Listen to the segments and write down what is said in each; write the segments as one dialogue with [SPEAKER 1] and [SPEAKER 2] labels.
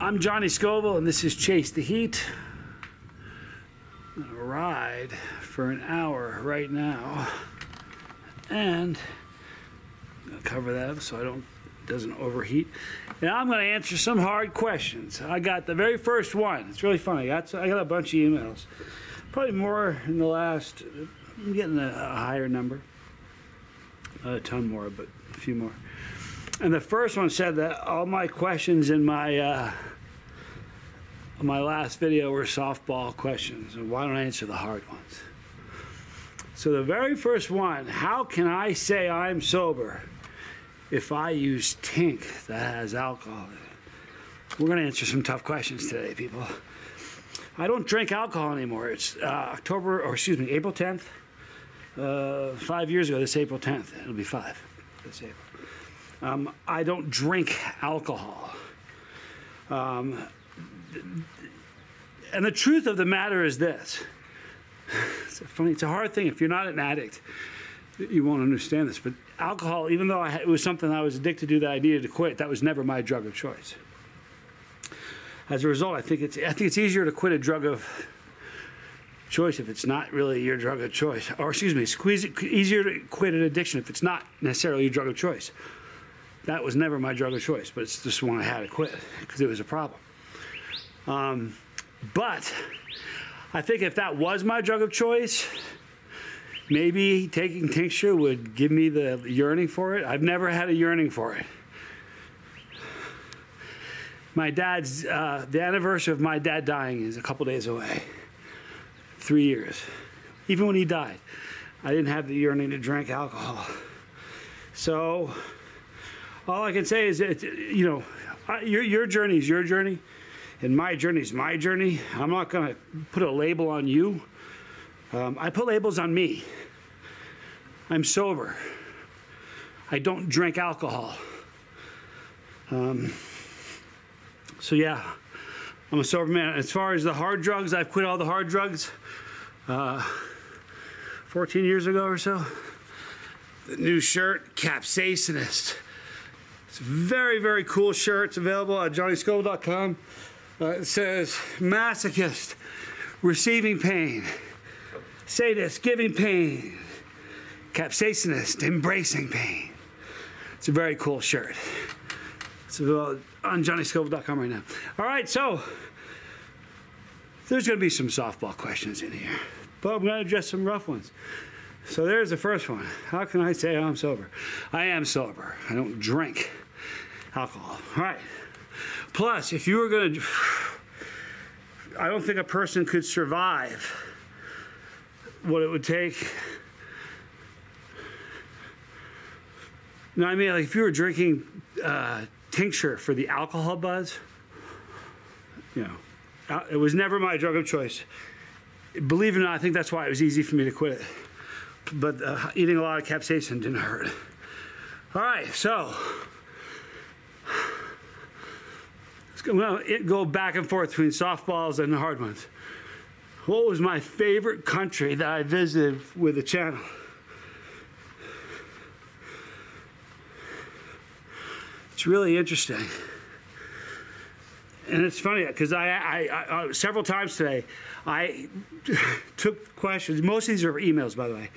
[SPEAKER 1] I'm Johnny Scoville, and this is Chase the Heat. I'm gonna ride for an hour right now, and I'm gonna cover that up so it doesn't overheat. And I'm gonna answer some hard questions. I got the very first one. It's really funny. I got a bunch of emails, probably more in the last. I'm getting a higher number, not a ton more, but a few more. And the first one said that all my questions in my last video were softball questions, and why don't I answer the hard ones? So the very first one, how can I say I'm sober if I use Tink that has alcohol in it? We're going to answer some tough questions today, people. I don't drink alcohol anymore. It's April 10th. 5 years ago, this April 10th. It'll be 5 this April. I don't drink alcohol. And the truth of the matter is this. It's a hard thing. If you're not an addict, you won't understand this. But alcohol, even though it was something I was addicted to that I needed to quit, that was never my drug of choice. As a result, I think it's easier to quit a drug of choice if it's not really your drug of choice. Or excuse me, it's easier to quit an addiction if it's not necessarily your drug of choice. That was never my drug of choice, but it's just one I had to quit because it was a problem. But I think if that was my drug of choice, maybe taking tincture would give me the yearning for it. I've never had a yearning for it. My dad's, the anniversary of my dad dying is a couple days away. 3 years. Even when he died, I didn't have the yearning to drink alcohol. So all I can say is that, you know, your journey is your journey, and my journey is my journey. I'm not going to put a label on you. I put labels on me. I'm sober. I don't drink alcohol. So yeah, I'm a sober man. As far as the hard drugs, I've quit all the hard drugs 14 years ago or so. The new shirt, Capsaicinists. It's a very, very cool shirt. It's available at johnnyscoville.com. It says, masochist, receiving pain. Sadist, giving pain. Capsaicinist, embracing pain. It's a very cool shirt. It's available on johnnyscoville.com right now. All right, so there's going to be some softball questions in here, but I'm going to address some rough ones. So there's the first one. How can I say I'm sober? I am sober. I don't drink alcohol. All right. Plus, if you were going to, I don't think a person could survive what it would take. No, I mean, like if you were drinking tincture for the alcohol buzz, you know, it was never my drug of choice. Believe it or not, I think that's why it was easy for me to quit it. But eating a lot of capsaicin didn't hurt. All right, so I'm gonna go back and forth between softballs and the hard ones. What was my favorite country that I visited with the channel? It's really interesting. And it's funny because I several times today, I took questions. Most of these are emails, by the way,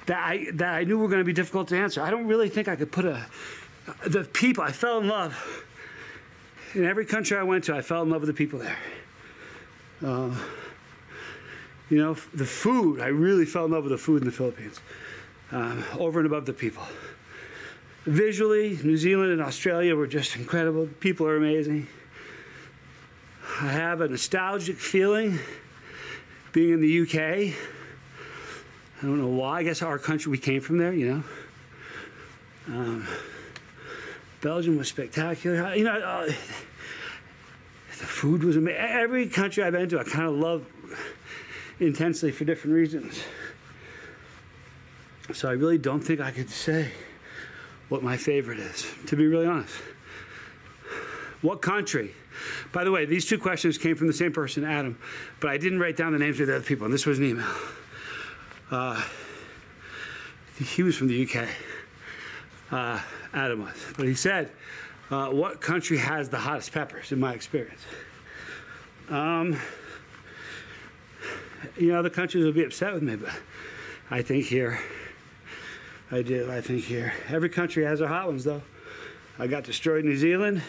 [SPEAKER 1] that I knew were going to be difficult to answer. I don't really think I could put the people. I fell in love. In every country I went to, I fell in love with the people there. You know, the food, I really fell in love with the food in the Philippines, over and above the people. Visually, New Zealand and Australia were just incredible. People are amazing. I have a nostalgic feeling being in the UK. I don't know why. I guess our country, we came from there, you know. Belgium was spectacular. You know, the food was amazing. Every country I've been to, I kind of love intensely for different reasons. So I really don't think I could say what my favorite is, to be really honest. What country? By the way, these two questions came from the same person, Adam, but I didn't write down the names of the other people, and this was an email. He was from the UK, Adam was, but he said, What country has the hottest peppers, in my experience? Other countries will be upset with me, but I think here. I do. I think here. Every country has their hot ones, though. I got destroyed in New Zealand.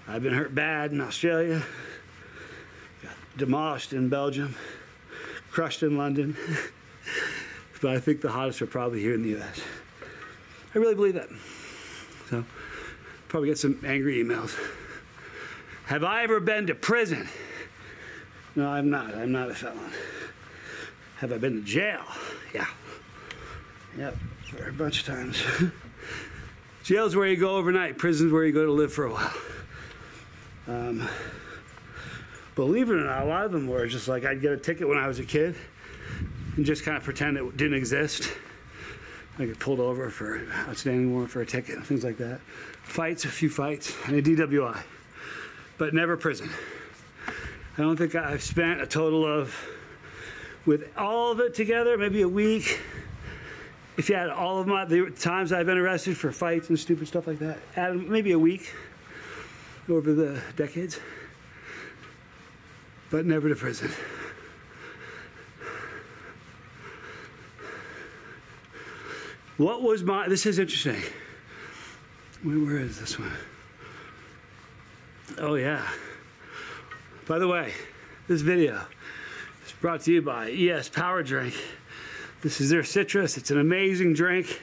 [SPEAKER 1] I've been hurt bad in Australia. Got demolished in Belgium. Crushed in London. But I think the hottest are probably here in the U.S. I really believe that. So, probably get some angry emails. Have I ever been to prison? No, I'm not. I'm not a felon. Have I been to jail? Yeah. Yep, for a bunch of times. Jail's where you go overnight. Prison's where you go to live for a while. Believe it or not, a lot of them were just like I'd get a ticket when I was a kid and just kind of pretend it didn't exist. I get pulled over for outstanding warrant for a ticket and things like that. Fights, a few fights, and a DWI, but never prison. I don't think I've spent a total of, with all of it together, maybe a week. If you had all of the times I've been arrested for fights and stupid stuff like that, add maybe a week over the decades, but never to prison. What was this is interesting. Where is this one? Oh yeah. By the way, this video is brought to you by ES Power Drink. This is their citrus. It's an amazing drink.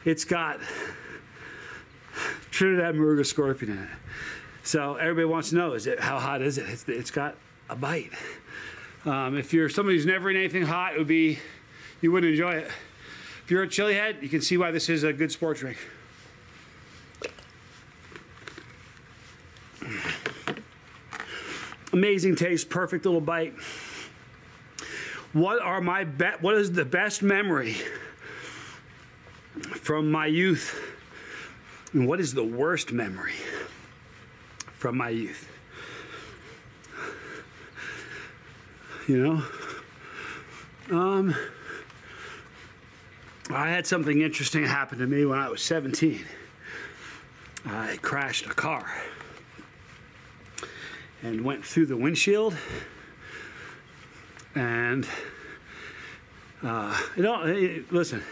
[SPEAKER 1] It's got Trinidad Maruga scorpion in it. So everybody wants to know, how hot is it? It's got a bite. If you're somebody who's never eaten anything hot, you wouldn't enjoy it. If you're a chili head, you can see why this is a good sport drink. Amazing taste, perfect little bite. What is the best memory from my youth? And what is the worst memory from my youth? I had something interesting happen to me when I was 17. I crashed a car and went through the windshield, and listen,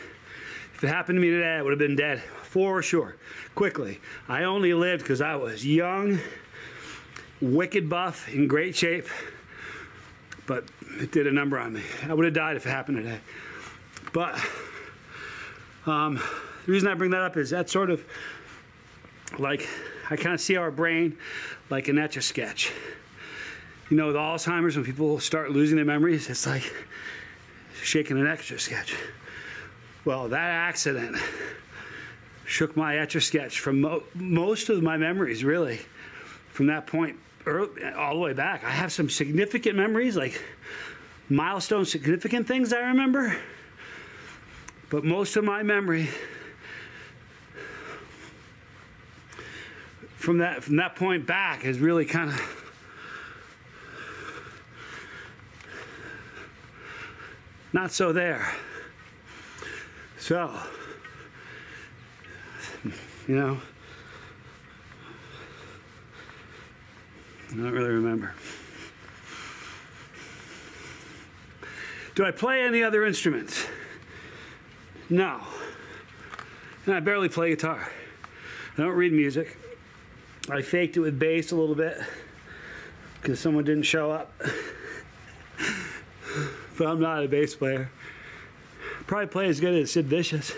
[SPEAKER 1] if it happened to me today, I would have been dead for sure, quickly. I only lived because I was young, wicked buff, in great shape, but it did a number on me. I would have died if it happened today. But the reason I bring that up is that's sort of like, I kind of see our brain like an Etch-a-Sketch. With Alzheimer's, when people start losing their memories, it's like shaking an Etch-a-Sketch. Well, that accident shook my Etch-a-Sketch from most of my memories, really, from that point all the way back. I have some significant memories, like milestone significant things I remember, but most of my memory from that point back is really kind of not so there. So, I don't really remember. Do I play any other instruments? No. And I barely play guitar. I don't read music. I faked it with bass a little bit because someone didn't show up. But I'm not a bass player. Probably play as good as Sid Vicious.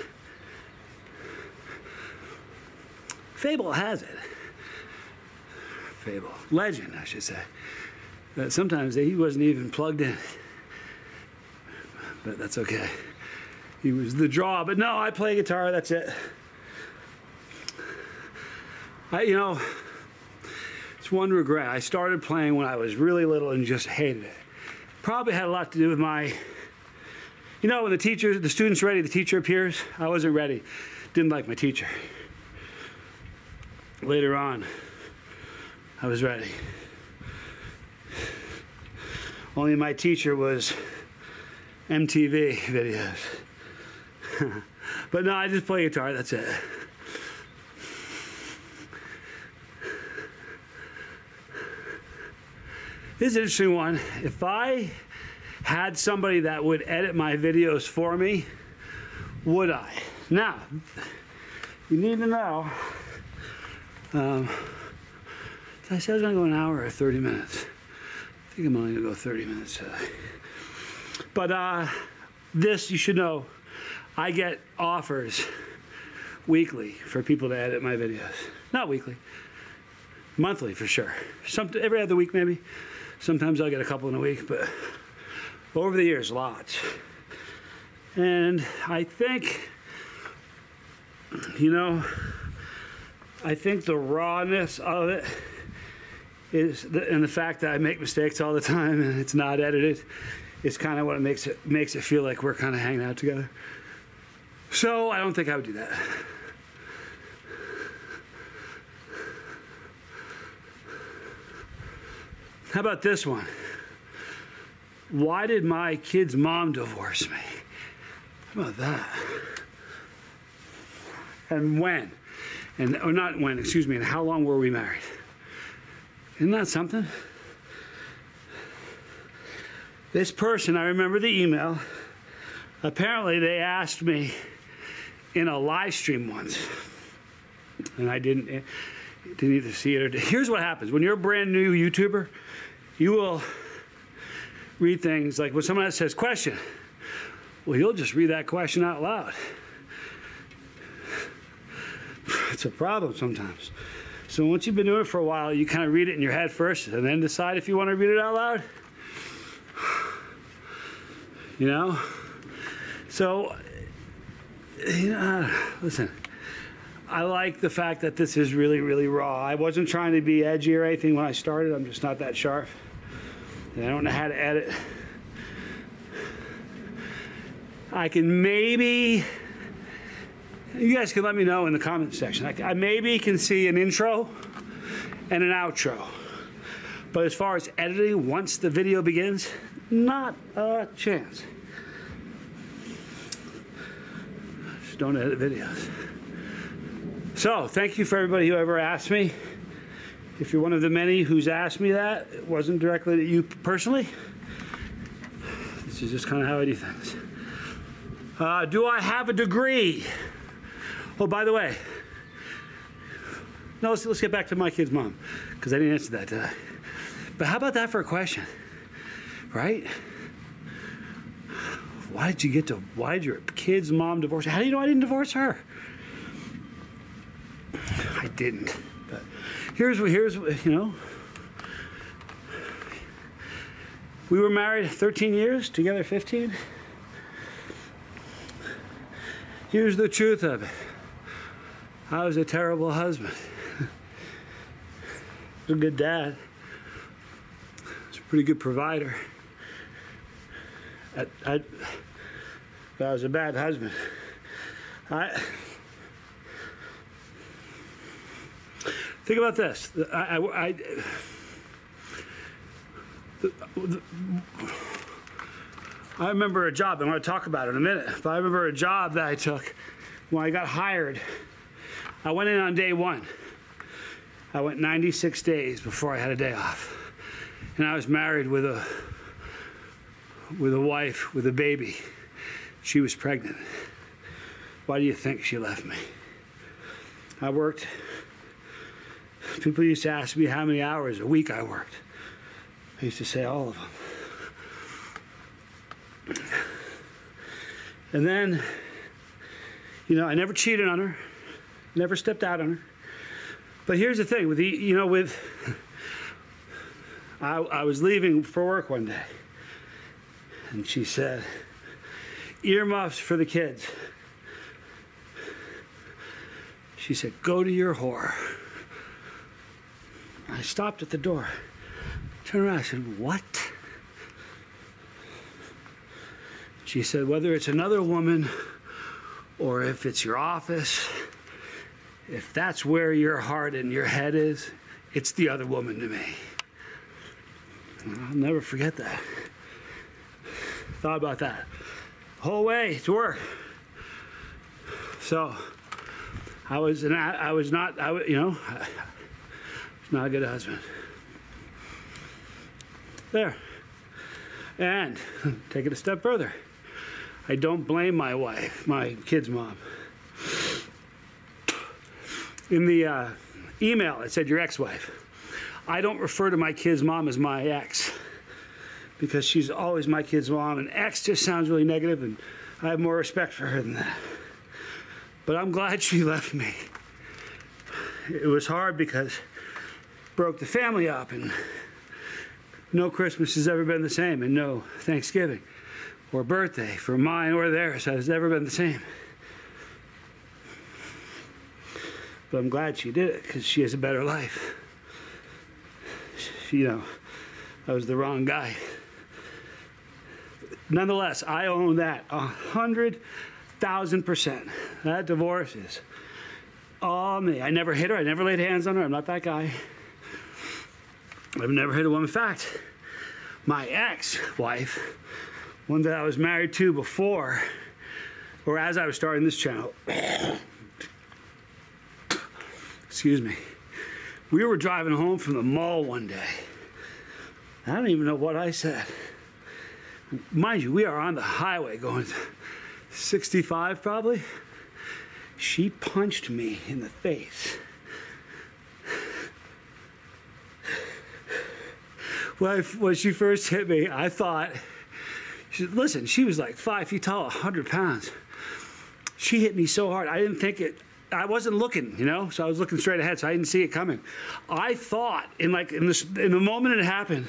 [SPEAKER 1] Fable has it. Fable. Legend, I should say. But sometimes he wasn't even plugged in. But that's okay. He was the draw. But no, I play guitar, that's it. It's one regret. I started playing when I was really little and just hated it. Probably had a lot to do with my, when the student's ready, the teacher appears. I wasn't ready. Didn't like my teacher. Later on, I was ready. Only my teacher was MTV videos. But no, I just play guitar, that's it. This is an interesting one. If I had somebody that would edit my videos for me, would I? Now, you need to know, I said I was going to go an hour or 30 minutes. I think I'm only going to go 30 minutes today. But this, you should know, I get offers weekly for people to edit my videos. Not weekly, monthly for sure. Every other week maybe. Sometimes I'll get a couple in a week, but over the years, lots. And I think, you know, I think the rawness of it is, and the fact that I make mistakes all the time and it's not edited, is kind of what makes it feel like we're kind of hanging out together. So I don't think I would do that. How about this one? Why did my kid's mom divorce me? How about that? And when? And, or not when, excuse me, and how long were we married? Isn't that something? This person, I remember the email. Apparently they asked me in a live stream once, and I didn't either see it or. Here's what happens when you're a brand new YouTuber. You will read things like when someone else says question, well, you'll just read that question out loud. It's a problem sometimes. So once you've been doing it for a while, you kind of read it in your head first and then decide if you want to read it out loud. You know? So, you know, listen, I like the fact that this is really, really raw. I wasn't trying to be edgy or anything when I started. I'm just not that sharp. And I don't know how to edit. I can maybe, you guys can let me know in the comment section. I maybe can see an intro and an outro. But as far as editing, once the video begins, not a chance. Just don't edit videos. So, thank you for everybody who ever asked me. If you're one of the many who's asked me that, it wasn't directly to you personally. This is just kind of how I do things. Do I have a degree? Oh, by the way, no, let's get back to my kid's mom, because I didn't answer that, did I? But how about that for a question, right? Why did your kid's mom divorce you? How do you know I didn't divorce her? I didn't. But here's you know, we were married 13 years, together 15. Here's the truth of it. I was a terrible husband. I was a good dad. I was a pretty good provider. I was a bad husband. Think about this. I remember a job, I'm going to talk about it in a minute, but I remember a job that I took when I got hired. I went in on day one. I went 96 days before I had a day off. And I was married with a wife, with a baby. She was pregnant. Why do you think she left me? I worked. People used to ask me how many hours a week I worked. I used to say all of them. And then, you know, I never cheated on her, never stepped out on her. But here's the thing, I was leaving for work one day, and she said, earmuffs for the kids. She said, go to your whore. I stopped at the door, turned around, I said, what? She said, whether it's another woman or if it's your office, if that's where your heart and your head is, it's the other woman to me. I'll never forget that. Thought about that the whole way to work. So I was not a good husband. There. And take it a step further. I don't blame my wife, my kid's mom. In the email, it said your ex-wife. I don't refer to my kid's mom as my ex because she's always my kid's mom, and ex just sounds really negative, and I have more respect for her than that. But I'm glad she left me. It was hard because it broke the family up, and no Christmas has ever been the same, and no Thanksgiving or birthday for mine or theirs has ever been the same. But I'm glad she did it because she has a better life. You know, I was the wrong guy. Nonetheless, I own that 100,000%. That divorce is all me. I never hit her. I never laid hands on her. I'm not that guy. I've never hit a woman. In fact, my ex-wife, one that I was married to before, or as I was starting this channel, excuse me, we were driving home from the mall one day. I don't even know what I said. Mind you, we are on the highway going 65 probably. She punched me in the face. When she first hit me, I thought, listen, she was like 5 feet tall, 100 pounds. She hit me so hard, I didn't think it, I wasn't looking, you know, so I was looking straight ahead, so I didn't see it coming. I thought, in the moment it happened,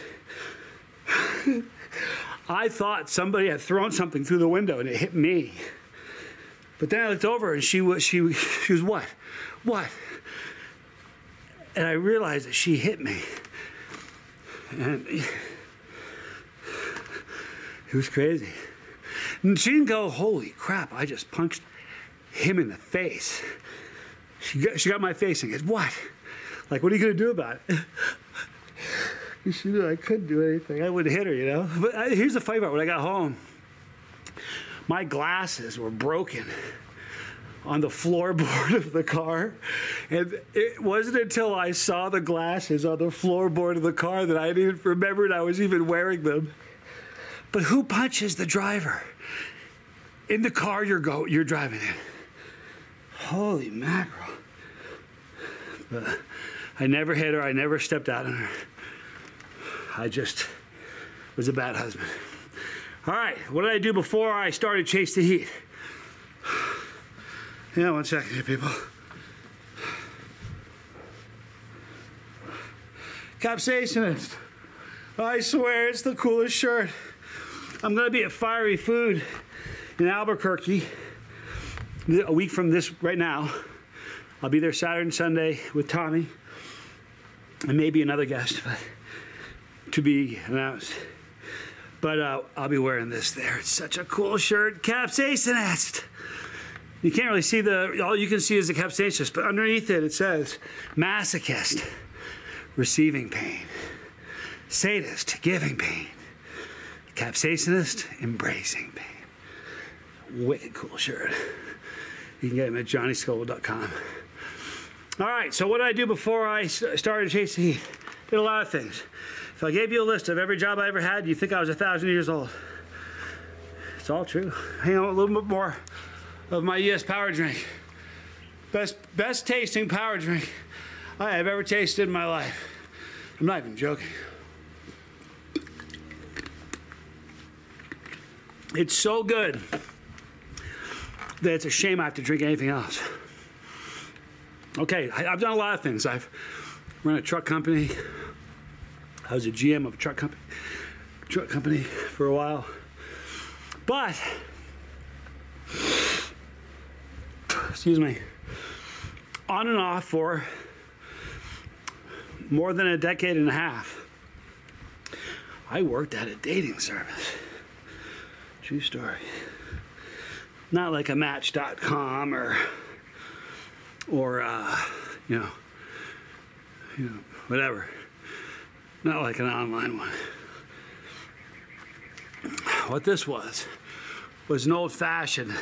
[SPEAKER 1] I thought somebody had thrown something through the window and it hit me. But then I looked over and she was what? What? And I realized that she hit me. And it was crazy. And she didn't go, holy crap, I just punched him in the face. She got my face and goes, what? Like, what are you going to do about it? She knew I couldn't do anything. I wouldn't hit her, you know. But here's the funny part. When I got home, my glasses were broken on the floorboard of the car. And it wasn't until I saw the glasses on the floorboard of the car that I didn't remember I was even wearing them. But who punches the driver in the car you're driving in? Holy mackerel. But I never hit her. I never stepped out on her. I just was a bad husband. All right, what did I do before I started Chase the Heat? Yeah, 1 second here, people. Capsaicinist. I swear it's the coolest shirt. I'm gonna be at Fiery Food in Albuquerque a week from this right now. I'll be there Saturday and Sunday with Tommy and maybe another guest, but to be announced. But I'll be wearing this there. It's such a cool shirt. Capsaicinist. You can't really see all you can see is the capsaicinist, but underneath it, it says masochist, receiving pain, sadist, giving pain, capsaicinist, embracing pain. Wicked cool shirt. You can get them at johnnyscoville.com. All right, so what did I do before I started Chase the Heat? Did a lot of things. If I gave you a list of every job I ever had, you'd think I was 1,000 years old. It's all true. Hang on a little bit more of my US power drink. Best tasting power drink I have ever tasted in my life. I'm not even joking. It's so good that it's a shame I have to drink anything else. Okay, I've done a lot of things. I've run a truck company. I was a GM of a truck company for a while. But, excuse me, on and off for more than a decade and a half, I worked at a dating service. True story. Not like a Match.com or you know, whatever. Not like an online one. What this was an old-fashioned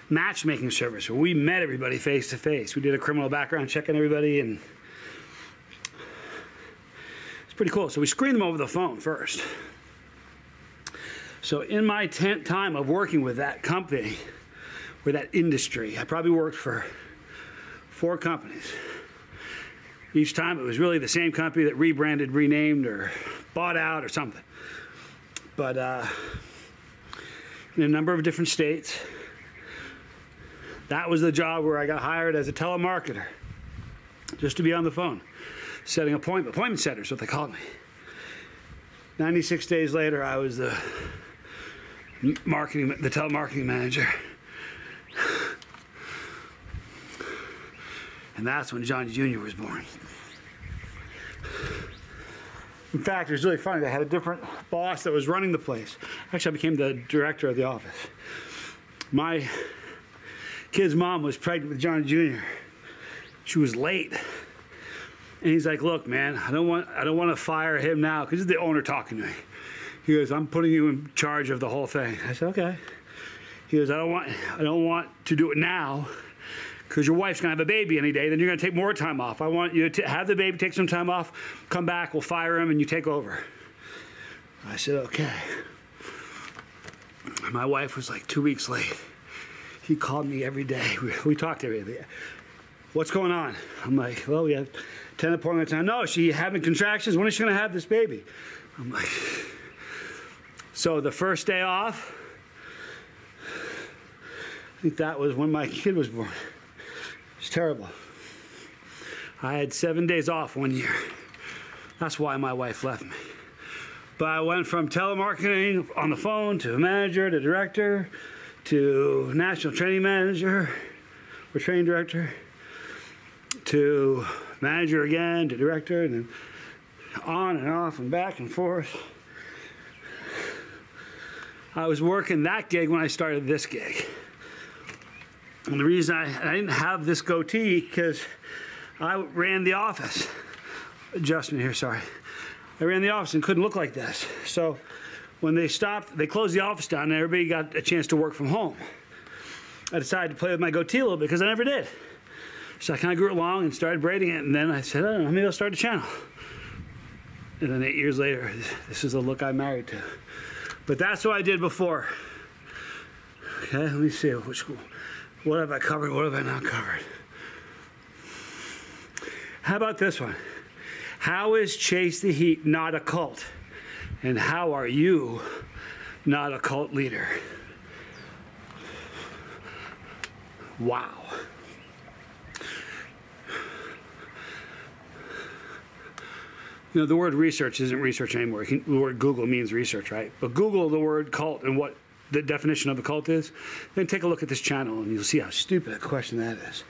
[SPEAKER 1] matchmaking service where we met everybody face to face. We did a criminal background check on everybody, and it's Pretty cool. So we screened them over the phone first. So in my time of working with that company, with that industry, I probably worked for 4 companies. Each time it was really the same company that rebranded, renamed, or bought out or something. But in a number of different states, that was the job where I got hired as a telemarketer, just to be on the phone, setting appointment setter is what they called me. 96 days later, I was the telemarketing manager. And that's when Johnny Jr. was born. In fact, it was really funny. They had a different boss that was running the place. Actually, I became the director of the office. My kid's mom was pregnant with Johnny Jr. She was late. And he's like, look, man, I don't want to fire him now, because he's the owner talking to me. He goes, I'm putting you in charge of the whole thing. I said, okay. He goes, I don't want to do it now, because your wife's going to have a baby any day, then you're going to take more time off. I want you to have the baby, take some time off, come back, we'll fire him, and you take over. I said, okay. My wife was like 2 weeks late. He called me every day. We talked every day. What's going on? I'm like, well, we have 10 appointments now. No, she having contractions. When is she going to have this baby? I'm like, so the first day off, I think that was when my kid was born. It's terrible. I had 7 days off 1 year. That's why my wife left me. But I went from telemarketing on the phone to manager to director to national training manager or training director to manager again to director, and then on and off and back and forth. I was working that gig when I started this gig. And the reason I didn't have this goatee, because I ran the office. Adjustment here, sorry. I ran the office and couldn't look like this. So when they stopped, they closed the office down and everybody got a chance to work from home. I decided to play with my goatee a little bit, because I never did. So I kind of grew it long and started braiding it, and then I said, I don't know, maybe I'll start a channel. And then 8 years later, this is the look I'm married to. But that's what I did before. Okay, let me see what have I covered, what have I not covered? How about this one? How is Chase the Heat not a cult? And how are you not a cult leader? Wow. You know, the word research isn't research anymore. The word Google means research, right? But Google the word cult and what the definition of a cult is, then take a look at this channel and you'll see how stupid a question that is.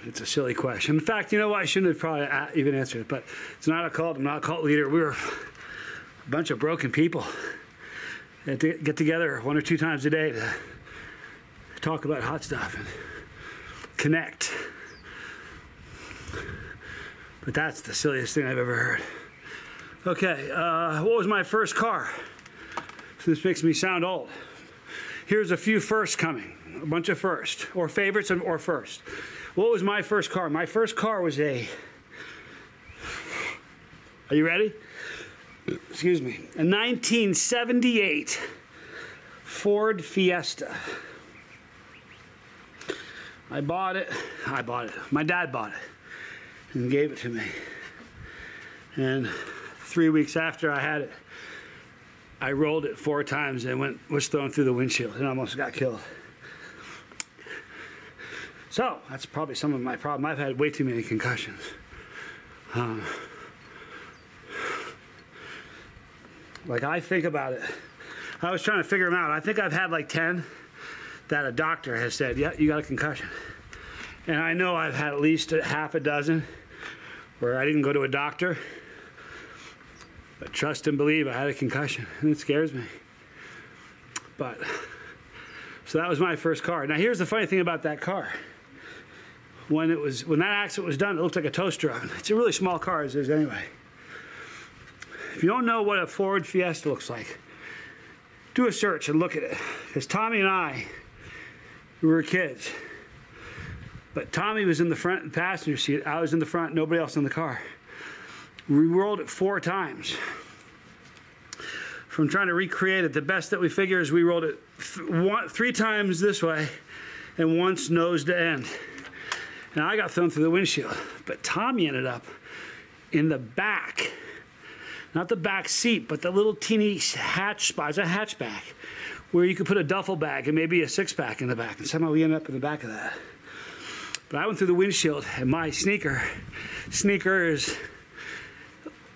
[SPEAKER 1] It's a silly question. In fact, you know what? I shouldn't have probably even answered it, but it's not a cult. I'm not a cult leader. We're a bunch of broken people that get together 1 or 2 times a day to talk about hot stuff and connect. But that's the silliest thing I've ever heard. Okay, what was my first car? So this makes me sound old. Here's a few firsts coming, a bunch of firsts, or favorites or first. What was my first car? My first car was are you ready? Excuse me. A 1978 Ford Fiesta. I bought it. My dad bought it and gave it to me. And 3 weeks after I had it, I rolled it 4 times and was thrown through the windshield and almost got killed. So that's probably some of my problem. I've had way too many concussions. Like, I think about it. I was trying to figure them out. I think I've had like 10 that a doctor has said, yeah, you got a concussion. And I know I've had at least half a dozen where I didn't go to a doctor, but trust and believe I had a concussion, and it scares me. But, so that was my first car. Now here's the funny thing about that car. When that accident was done, it looked like a toaster oven. It's a really small car as is anyway. If you don't know what a Ford Fiesta looks like, do a search and look at it. Because Tommy and I, we were kids. But Tommy was in the front passenger seat. I was in the front, nobody else in the car. We rolled it 4 times. From trying to recreate it, the best that we figure is we rolled it 3 times this way and once nose to end. And I got thrown through the windshield, but Tommy ended up in the back. Not the back seat, but the little teeny hatch spot. It's a hatchback where you could put a duffel bag and maybe a 6-pack in the back. And somehow we ended up in the back of that. But I went through the windshield and my sneakers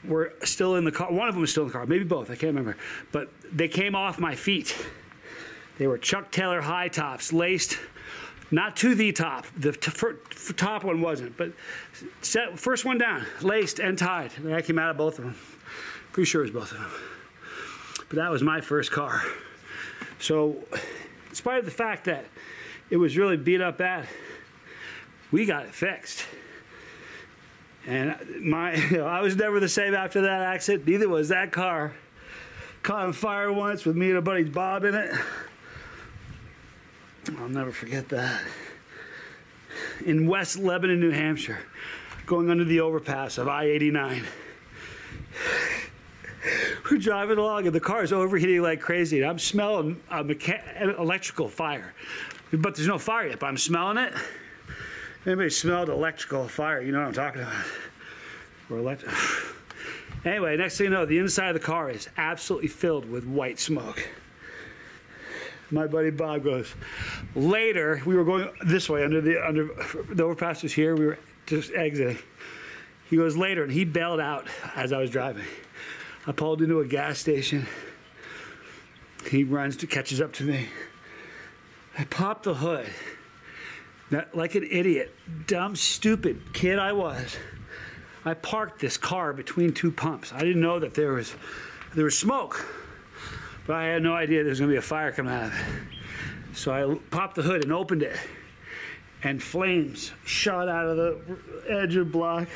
[SPEAKER 1] were still in the car. One of them was still in the car, maybe both, I can't remember. But they came off my feet. They were Chuck Taylor high tops, laced, not to the top. The top one wasn't, but first one down, laced and tied. I came out of both of them. Pretty sure it was both of them. But that was my first car. So, in spite of the fact that it was really beat up bad, we got it fixed. And I was never the same after that accident. Neither was that car. Caught on fire once with me and a buddy Bob in it. I'll never forget that. In West Lebanon, New Hampshire, going under the overpass of I-89. We're driving along and the car's overheating like crazy. And I'm smelling electrical fire. But there's no fire yet, but I'm smelling it. Anybody smelled electrical fire? You know what I'm talking about. Anyway, next thing you know, the inside of the car is absolutely filled with white smoke. My buddy Bob goes, later, we were going this way under the overpass was here, we were just exiting. He goes later, and he bailed out as I was driving. I pulled into a gas station. He catches up to me. I popped the hood. Like an idiot, dumb, stupid kid I was, I parked this car between 2 pumps. I didn't know that there was smoke, but I had no idea there was going to be a fire coming out of it. So I popped the hood and opened it, and flames shot out of the edge of the block.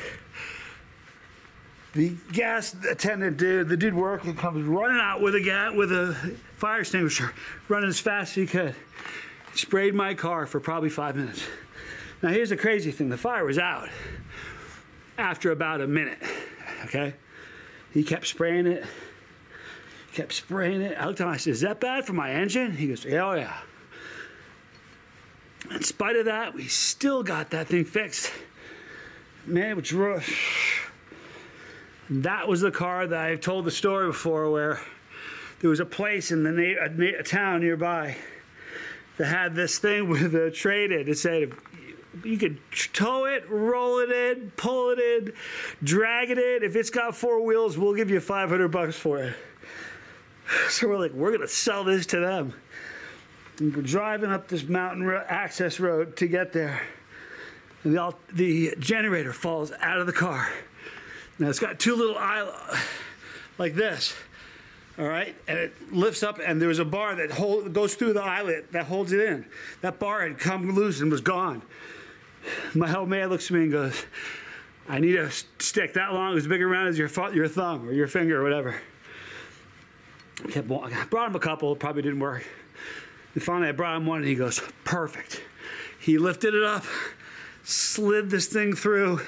[SPEAKER 1] The gas attendant the dude working comes running out with a fire extinguisher, running as fast as he could. Sprayed my car for probably 5 minutes. Now here's the crazy thing, the fire was out after about a minute, okay? He kept spraying it, I looked at him, I said, is that bad for my engine? He goes, yeah, oh yeah. In spite of that, we still got that thing fixed. Man, it was rough. That was the car that I've told the story before where there was a place in a town nearby that had this thing with a trade-in. It said you could tow it, roll it in, pull it in, drag it in. If it's got 4 wheels, we'll give you $500 for it. So we're like, we're going to sell this to them. And we're driving up this mountain access road to get there. And the generator falls out of the car. Now it's got 2 little eyelets like this. All right, and it lifts up, and there was a bar that goes through the eyelet that holds it in. That bar had come loose and was gone. My old man looks at me and goes, I need a stick that long, as big around as your thumb or your finger or whatever. I brought him a couple, probably didn't work. And finally I brought him one, and he goes, perfect. He lifted it up, slid this thing through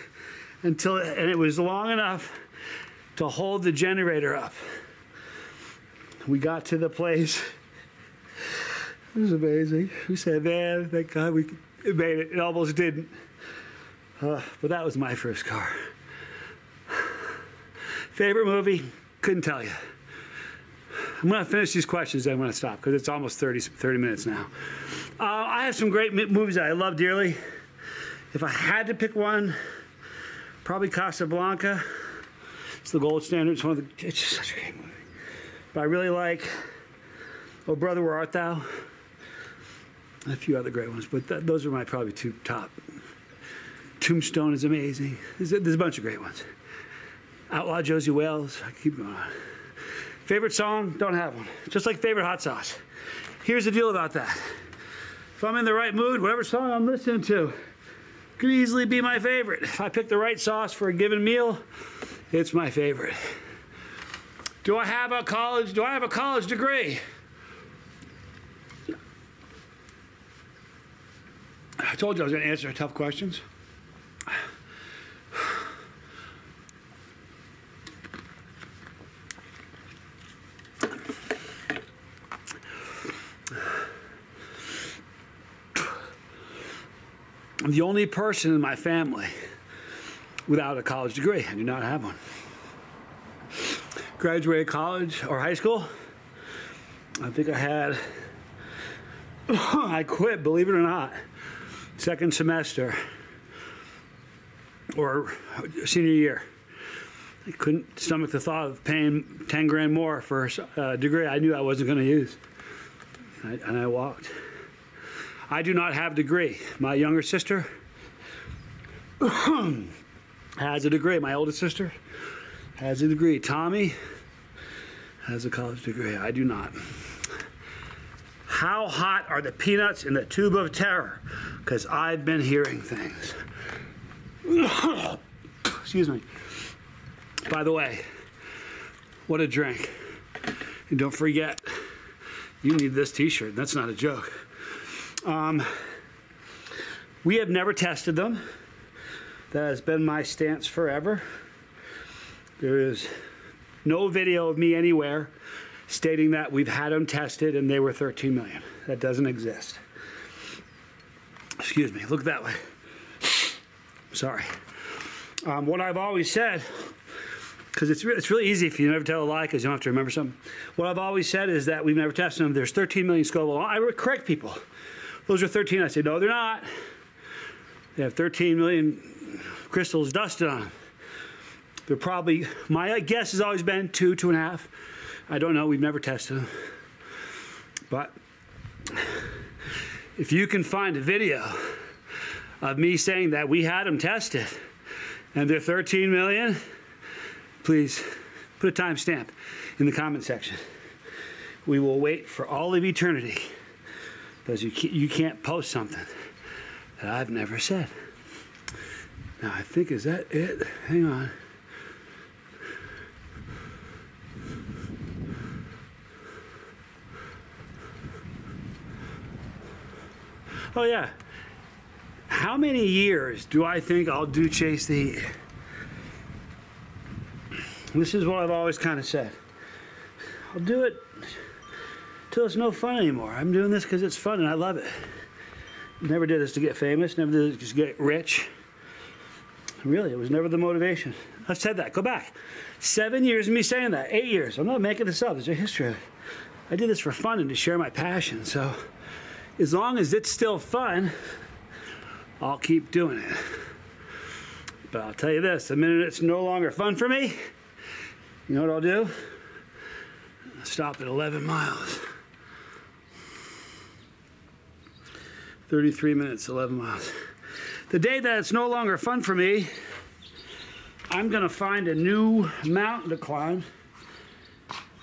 [SPEAKER 1] and it was long enough to hold the generator up. We got to the place. It was amazing. We said, man, thank God we made it. It almost didn't. But that was my first car. Favorite movie? Couldn't tell you. I'm going to finish these questions, then I'm going to stop because it's almost 30 minutes now. I have some great movies that I love dearly. If I had to pick one, probably Casablanca. It's the gold standard. It's just such a great movie. But I really like Oh Brother, Where Art Thou? And a few other great ones, but those are my probably 2 top. Tombstone is amazing. There's a bunch of great ones. Outlaw Josie Wales. I keep going on. Favorite song? Don't have one. Just like favorite hot sauce. Here's the deal about that. If I'm in the right mood, whatever song I'm listening to could easily be my favorite. If I pick the right sauce for a given meal, it's my favorite. Do I have a college degree? I told you I was going to answer tough questions. I'm the only person in my family without a college degree. I do not have one. Graduated college or high school, I think I had, I quit, believe it or not, second semester or senior year. I couldn't stomach the thought of paying 10 grand more for a degree I knew I wasn't going to use. And I walked. I do not have a degree. My younger sister has a degree. My oldest sister has a degree. Tommy has a college degree. I do not. How hot are the peanuts in the tube of terror? Because I've been hearing things. Excuse me. By the way, what a drink. And don't forget, you need this t-shirt. That's not a joke. We have never tested them. That has been my stance forever. There is no video of me anywhere stating that we've had them tested and they were 13 million. That doesn't exist. Excuse me, look that way. Sorry. What I've always said, because it's really easy if you never tell a lie because you don't have to remember something. What I've always said is that we've never tested them. There's 13 million Scoville. I would correct people. Those are 13. I say, no, they're not. They have 13 million crystals dusted on them. They're probably, my guess has always been 2, 2.5. I don't know. We've never tested them. But if you can find a video of me saying that we had them tested and they're 13 million, please put a timestamp in the comment section. We will wait for all of eternity because you can't post something that I've never said. Now I think, is that it? Hang on. Oh yeah. How many years do I think I'll do Chase the Heat? This is what I've always kind of said. I'll do it till it's no fun anymore. I'm doing this because it's fun and I love it. Never did this to get famous, never did this to get rich. Really, it was never the motivation. I've said that, go back. 7 years of me saying that, 8 years. I'm not making this up, there's a history of it. I did this for fun and to share my passion, so as long as it's still fun, I'll keep doing it. But I'll tell you this, the minute it's no longer fun for me, you know what I'll do? I'll stop at 11 miles. 33 minutes, 11 miles. The day that it's no longer fun for me, I'm gonna find a new mountain to climb,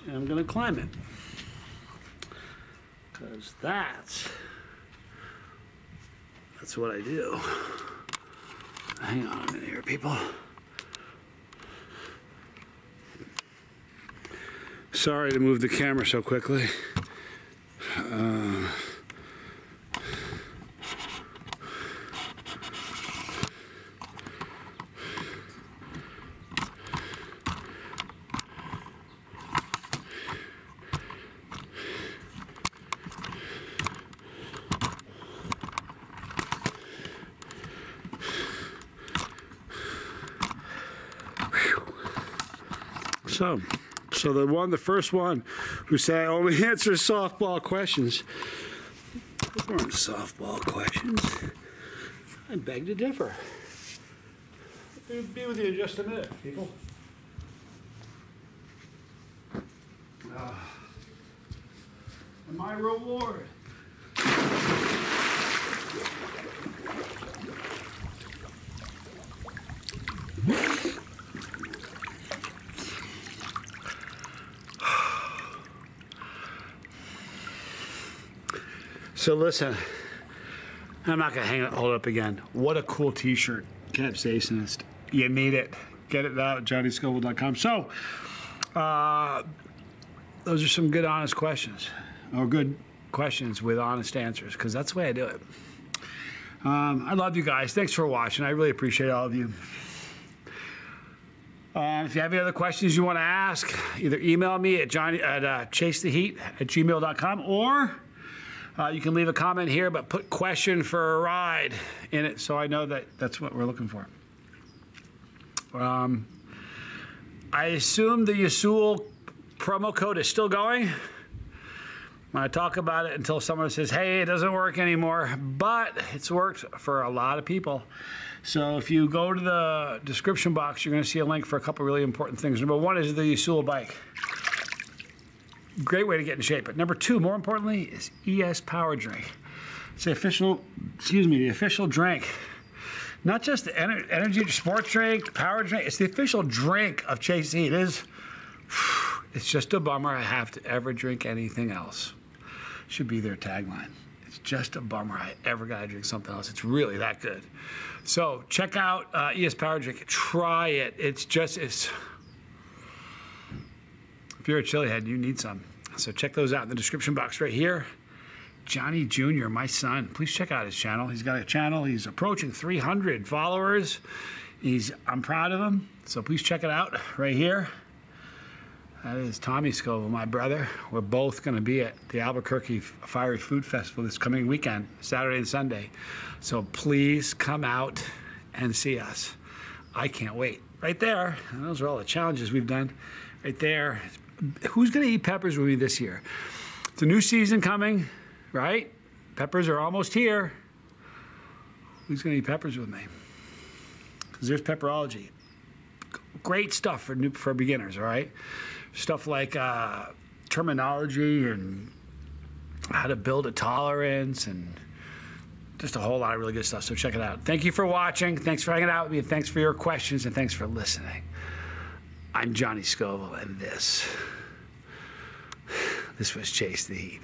[SPEAKER 1] and I'm gonna climb it. Because that's what I do. Hang on a minute here, people. Sorry to move the camera so quickly. So the first one who said I only answer softball questions. Those weren't softball questions. I beg to differ. I'll be with you in just a minute, people. And my reward. So listen, I'm not going to hold it up again. What a cool t-shirt, Capsaicist. You need it. Get it out at johnnyscoville.com. So, those are some good, honest questions. Or good questions with honest answers, because that's the way I do it. I love you guys. Thanks for watching. I really appreciate all of you. If you have any other questions you want to ask, either email me at chasetheheat@gmail.com or You can leave a comment here, but put question for a ride in it so I know that that's what we're looking for. I assume the Yasul promo code is still going. I'm going to talk about it until someone says, hey, it doesn't work anymore, but it's worked for a lot of people. So if you go to the description box, you're going to see a link for a couple really important things. Number one is the Yasul bike. Great way to get in shape. But number two, more importantly, is ES Power Drink. It's the official, the official drink. Not just the energy sports drink, power drink. It's the official drink of Chase Eat. It's just a bummer I have to ever drink anything else. Should be their tagline. It's just a bummer I ever got to drink something else. It's really that good. So check out ES Power Drink. Try it. If you're a chili head, you need some. So check those out in the description box right here. Johnny Jr., my son, please check out his channel. He's got a channel. He's approaching 300 followers. I'm proud of him. So please check it out right here. That is Tommy Scoville, my brother. We're both going to be at the Albuquerque Fiery Food Festival this coming weekend, Saturday and Sunday. So please come out and see us. I can't wait. Right there, and those are all the challenges we've done. Right there. Who's going to eat peppers with me this year? It's a new season coming, right? Peppers are almost here. Who's going to eat peppers with me? Because there's pepperology. Great stuff for beginners, all right? Stuff like terminology and how to build a tolerance and just a whole lot of really good stuff. So check it out. Thank you for watching. Thanks for hanging out with me. Thanks for your questions, and thanks for listening. I'm Johnny Scoville, and this was Chase the Heat.